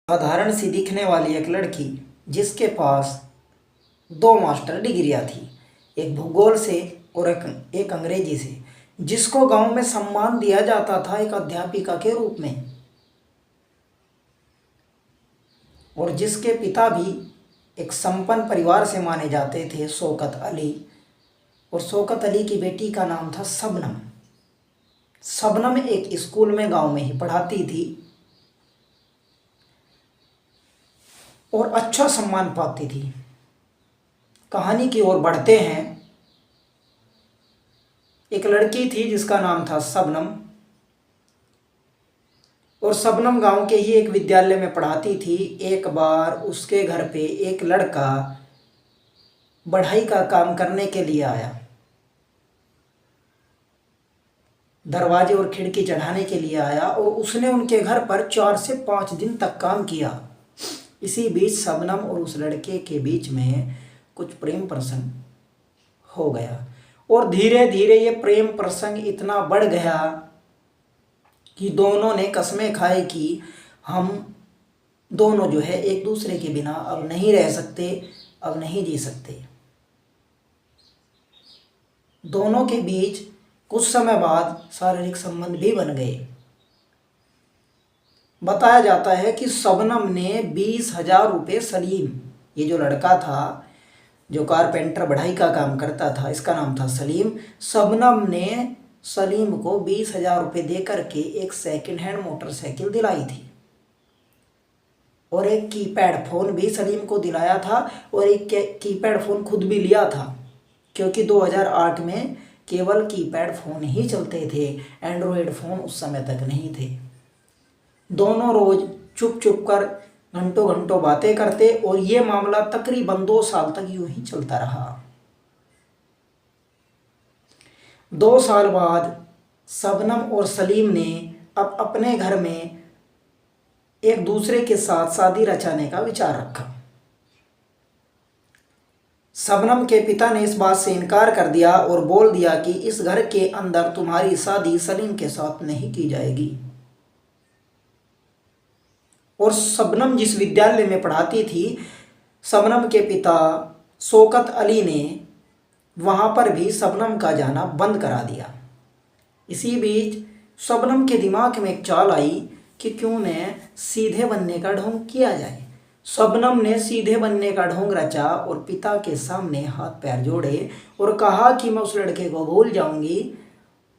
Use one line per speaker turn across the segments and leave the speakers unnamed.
साधारण सी दिखने वाली एक लड़की जिसके पास दो मास्टर डिग्रियां थी, एक भूगोल से और एक अंग्रेजी से, जिसको गांव में सम्मान दिया जाता था एक अध्यापिका के रूप में, और जिसके पिता भी एक संपन्न परिवार से माने जाते थे, शौकत अली। और शौकत अली की बेटी का नाम था शबनम। शबनम एक स्कूल में गांव में ही पढ़ाती थी और अच्छा सम्मान पाती थी। कहानी की ओर बढ़ते हैं। एक लड़की थी जिसका नाम था शबनम, और शबनम गांव के ही एक विद्यालय में पढ़ाती थी। एक बार उसके घर पे एक लड़का बढ़ाई का काम करने के लिए आया, दरवाजे और खिड़की चढ़ाने के लिए आया, और उसने उनके घर पर 4 से 5 दिन तक काम किया। इसी बीच शबनम और उस लड़के के बीच में कुछ प्रेम प्रसंग हो गया, और धीरे धीरे ये प्रेम प्रसंग इतना बढ़ गया कि दोनों ने कस्में खाई कि हम दोनों जो है एक दूसरे के बिना अब नहीं रह सकते, अब नहीं जी सकते। दोनों के बीच कुछ समय बाद शारीरिक संबंध भी बन गए। बताया जाता है कि शबनम ने 20,000 रुपये सलीम, ये जो लड़का था जो कारपेंटर बढ़ाई का काम करता था, इसका नाम था सलीम, शबनम ने सलीम को 20,000 रुपये दे करके एक सेकंड हैंड मोटरसाइकिल दिलाई थी, और एक कीपैड फ़ोन भी सलीम को दिलाया था, और एक कीपैड फ़ोन खुद भी लिया था, क्योंकि 2008 में केवल कीपैड फ़ोन ही चलते थे, एंड्रॉयड फ़ोन उस समय तक नहीं थे। दोनों रोज़ चुप चुप कर घंटों घंटों बातें करते, और ये मामला तकरीबन 2 साल तक यूं ही चलता रहा। 2 साल बाद शबनम और सलीम ने अब अपने घर में एक दूसरे के साथ शादी रचाने का विचार रखा। शबनम के पिता ने इस बात से इनकार कर दिया और बोल दिया कि इस घर के अंदर तुम्हारी शादी सलीम के साथ नहीं की जाएगी। और शबनम जिस विद्यालय में पढ़ाती थी, शबनम के पिता शौकत अली ने वहाँ पर भी शबनम का जाना बंद करा दिया। इसी बीच शबनम के दिमाग में एक चाल आई कि क्यों न सीधे बनने का ढोंग किया जाए। शबनम ने सीधे बनने का ढोंग रचा और पिता के सामने हाथ पैर जोड़े और कहा कि मैं उस लड़के को भूल जाऊंगी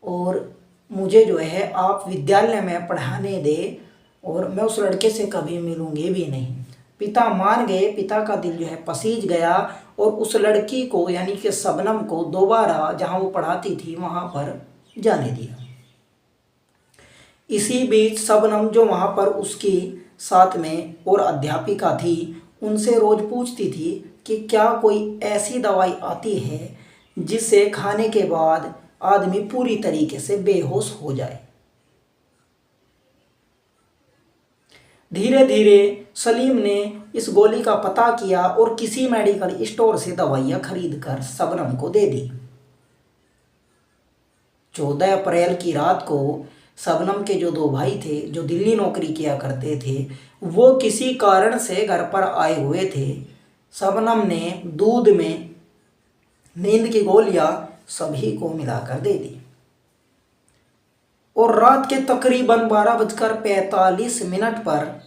और मुझे जो है आप विद्यालय में पढ़ाने दे, और मैं उस लड़के से कभी मिलूंगी भी नहीं। पिता मान गए। पिता का दिल जो है पसीज गया, और उस लड़की को यानी कि शबनम को दोबारा जहाँ वो पढ़ाती थी वहाँ पर जाने दिया। इसी बीच शबनम जो वहाँ पर उसकी साथ में और अध्यापिका थी, उनसे रोज़ पूछती थी कि क्या कोई ऐसी दवाई आती है जिसे खाने के बाद आदमी पूरी तरीके से बेहोश हो जाए। धीरे धीरे सलीम ने इस गोली का पता किया और किसी मेडिकल स्टोर से दवाइयाँ खरीद कर शबनम को दे दी। 14 अप्रैल की रात को शबनम के जो 2 भाई थे जो दिल्ली नौकरी किया करते थे, वो किसी कारण से घर पर आए हुए थे। शबनम ने दूध में नींद की गोलियां सभी को मिलाकर दे दी, और रात के तकरीबन 12:45 पर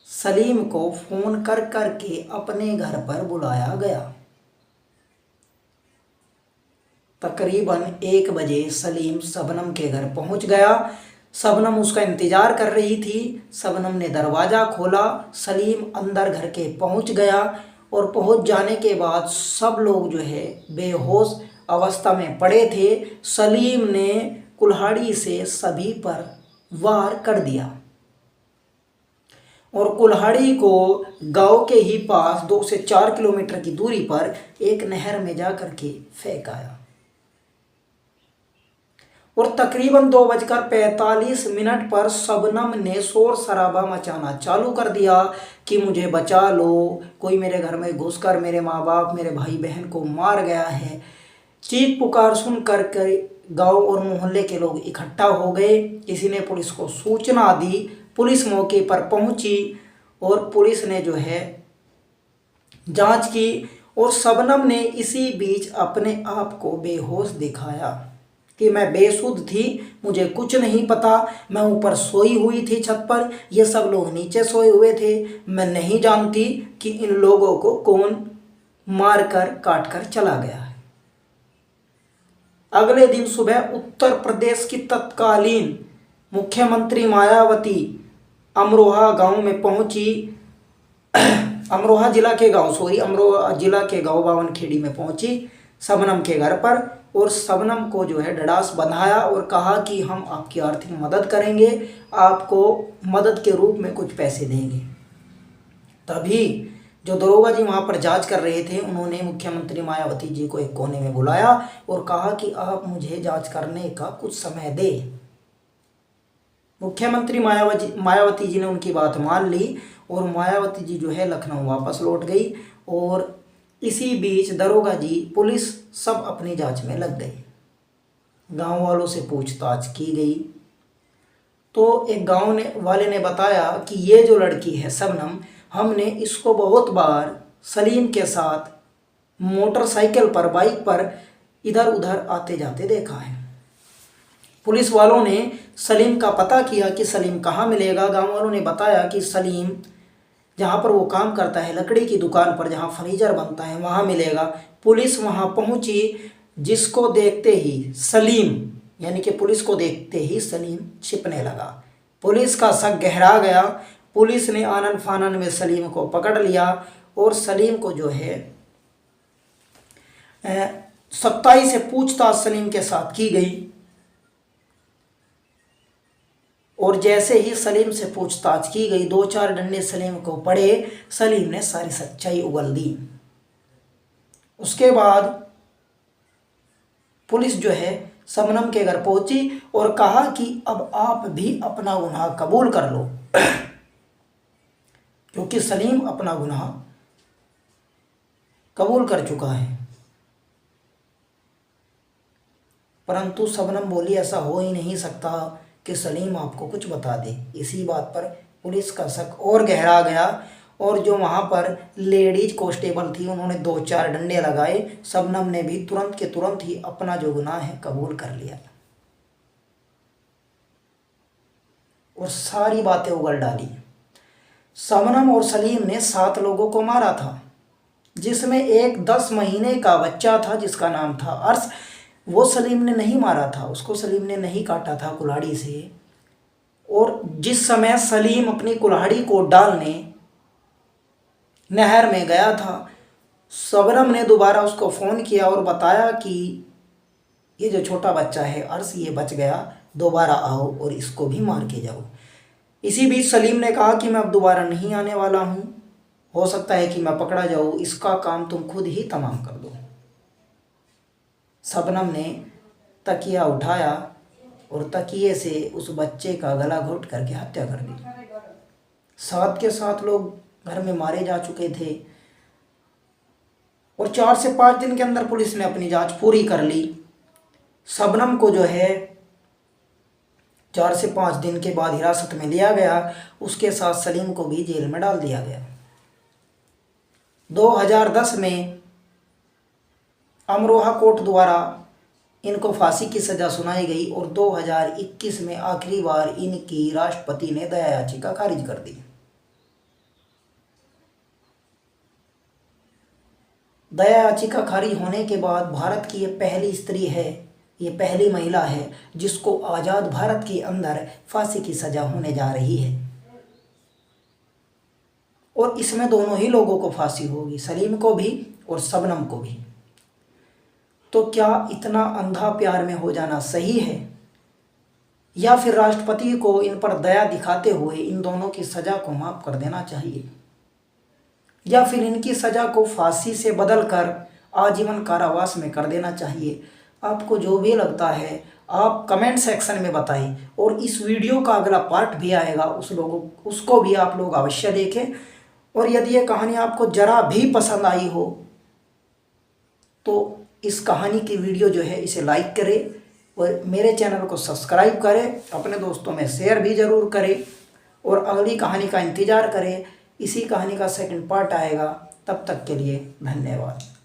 सलीम को फ़ोन कर करके अपने घर पर बुलाया गया। तकरीबन 1 बजे सलीम शबनम के घर पहुंच गया। शबनम उसका इंतज़ार कर रही थी। शबनम ने दरवाज़ा खोला, सलीम अंदर घर के पहुंच गया, और पहुंच जाने के बाद सब लोग जो है बेहोश अवस्था में पड़े थे। सलीम ने कुल्हाड़ी से सभी पर वार कर दिया, और कुल्हाड़ी को गांव के ही पास 2 से 4 किलोमीटर की दूरी पर एक नहर में जा कर के फेंक आया। और तकरीबन 2:45 पर शबनम ने शोर शराबा मचाना चालू कर दिया कि मुझे बचा लो, कोई मेरे घर में घुसकर मेरे माँ बाप मेरे भाई बहन को मार गया है। चीख पुकार सुन कर गांव और मोहल्ले के लोग इकट्ठा हो गए। किसी ने पुलिस को सूचना दी। पुलिस मौके पर पहुंची और पुलिस ने जो है जांच की और शबनम ने इसी बीच अपने आप को बेहोश दिखाया कि मैं बेसुध थी, मुझे कुछ नहीं पता, मैं ऊपर सोई हुई थी छत पर, ये सब लोग नीचे सोए हुए थे, मैं नहीं जानती कि इन लोगों को कौन मार कर काट कर चला गया है। अगले दिन सुबह उत्तर प्रदेश की तत्कालीन मुख्यमंत्री मायावती अमरोहा गांव में पहुंची। अमरोहा जिला के गांव बावनखेड़ी में पहुंची शबनम के घर पर और शबनम को जो है ढाढ़स बंधाया और कहा कि हम आपकी आर्थिक मदद करेंगे, आपको मदद के रूप में कुछ पैसे देंगे। तभी जो दरोगा जी वहाँ पर जांच कर रहे थे, उन्होंने मुख्यमंत्री मायावती जी को एक कोने में बुलाया और कहा कि आप मुझे जांच करने का कुछ समय दें। मुख्यमंत्री मायावती जी ने उनकी बात मान ली और मायावती जी जो है लखनऊ वापस लौट गई और इसी बीच दरोगा जी, पुलिस सब अपनी जांच में लग गई। गांव वालों से पूछताछ की गई तो एक गांव वाले ने बताया कि ये जो लड़की है शबनम, हमने इसको बहुत बार सलीम के साथ मोटरसाइकिल पर, बाइक पर इधर उधर आते जाते देखा है। पुलिस वालों ने सलीम का पता किया कि सलीम कहाँ मिलेगा। गांव वालों ने बताया कि सलीम जहाँ पर वो काम करता है, लकड़ी की दुकान पर जहाँ फर्नीचर बनता है, वहाँ मिलेगा। पुलिस वहाँ पहुँची, जिसको देखते ही सलीम, यानी कि पुलिस को देखते ही सलीम छिपने लगा। पुलिस का शक गहरा गया। पुलिस ने आनन फानन में सलीम को पकड़ लिया और सलीम को जो है सख्ताई से पूछताछ सलीम के साथ की गई। और जैसे ही सलीम से पूछताछ की गई, 2-4 डंडे सलीम को पड़े, सलीम ने सारी सच्चाई उगल दी। उसके बाद पुलिस जो है शबनम के घर पहुंची और कहा कि अब आप भी अपना गुनाह कबूल कर लो, क्योंकि सलीम अपना गुनाह कबूल कर चुका है। परंतु शबनम बोली ऐसा हो ही नहीं सकता कि सलीम आपको कुछ बता दे। इसी बात पर पुलिस का शक और गहरा गया और जो वहाँ पर लेडीज कांस्टेबल थी, उन्होंने 2-4 डंडे लगाए। शबनम ने भी तुरंत के तुरंत ही अपना जो गुनाह है कबूल कर लिया और सारी बातें उगल डाली। शबनम और सलीम ने 7 लोगों को मारा था, जिसमें एक 10 महीने का बच्चा था जिसका नाम था अर्श। वो सलीम ने नहीं मारा था, उसको सलीम ने नहीं काटा था कुल्हाड़ी से। और जिस समय सलीम अपनी कुल्हाड़ी को डालने नहर में गया था, शबनम ने दोबारा उसको फ़ोन किया और बताया कि ये जो छोटा बच्चा है अर्श, ये बच गया, दोबारा आओ और इसको भी मार के जाओ। इसी बीच सलीम ने कहा कि मैं अब दोबारा नहीं आने वाला हूँ, हो सकता है कि मैं पकड़ा जाऊँ, इसका काम तुम खुद ही तमाम कर दो। शबनम ने तकिया उठाया और तकिए से उस बच्चे का गला घोट करके हत्या कर दी। 7 के 7 लोग घर में मारे जा चुके थे और 4 से 5 दिन के अंदर पुलिस ने अपनी जांच पूरी कर ली। शबनम को जो है 4 से 5 दिन के बाद हिरासत में लिया गया, उसके साथ सलीम को भी जेल में डाल दिया गया। 2010 में अमरोहा कोर्ट द्वारा इनको फांसी की सज़ा सुनाई गई और 2021 में आखिरी बार इनकी राष्ट्रपति ने दया याचिका खारिज कर दी। दया याचिका खारिज होने के बाद भारत की ये पहली स्त्री है, ये पहली महिला है जिसको आज़ाद भारत के अंदर फांसी की सज़ा होने जा रही है। और इसमें दोनों ही लोगों को फांसी होगी, सलीम को भी और शबनम को भी। तो क्या इतना अंधा प्यार में हो जाना सही है, या फिर राष्ट्रपति को इन पर दया दिखाते हुए इन दोनों की सज़ा को माफ़ कर देना चाहिए, या फिर इनकी सज़ा को फांसी से बदलकर आजीवन कारावास में कर देना चाहिए? आपको जो भी लगता है आप कमेंट सेक्शन में बताएं और इस वीडियो का अगला पार्ट भी आएगा, उसको भी आप लोग अवश्य देखें। और यदि ये कहानी आपको ज़रा भी पसंद आई हो तो इस कहानी की वीडियो जो है इसे लाइक करें और मेरे चैनल को सब्सक्राइब करें, अपने दोस्तों में शेयर भी ज़रूर करें और अगली कहानी का इंतज़ार करें। इसी कहानी का सेकंड पार्ट आएगा। तब तक के लिए धन्यवाद।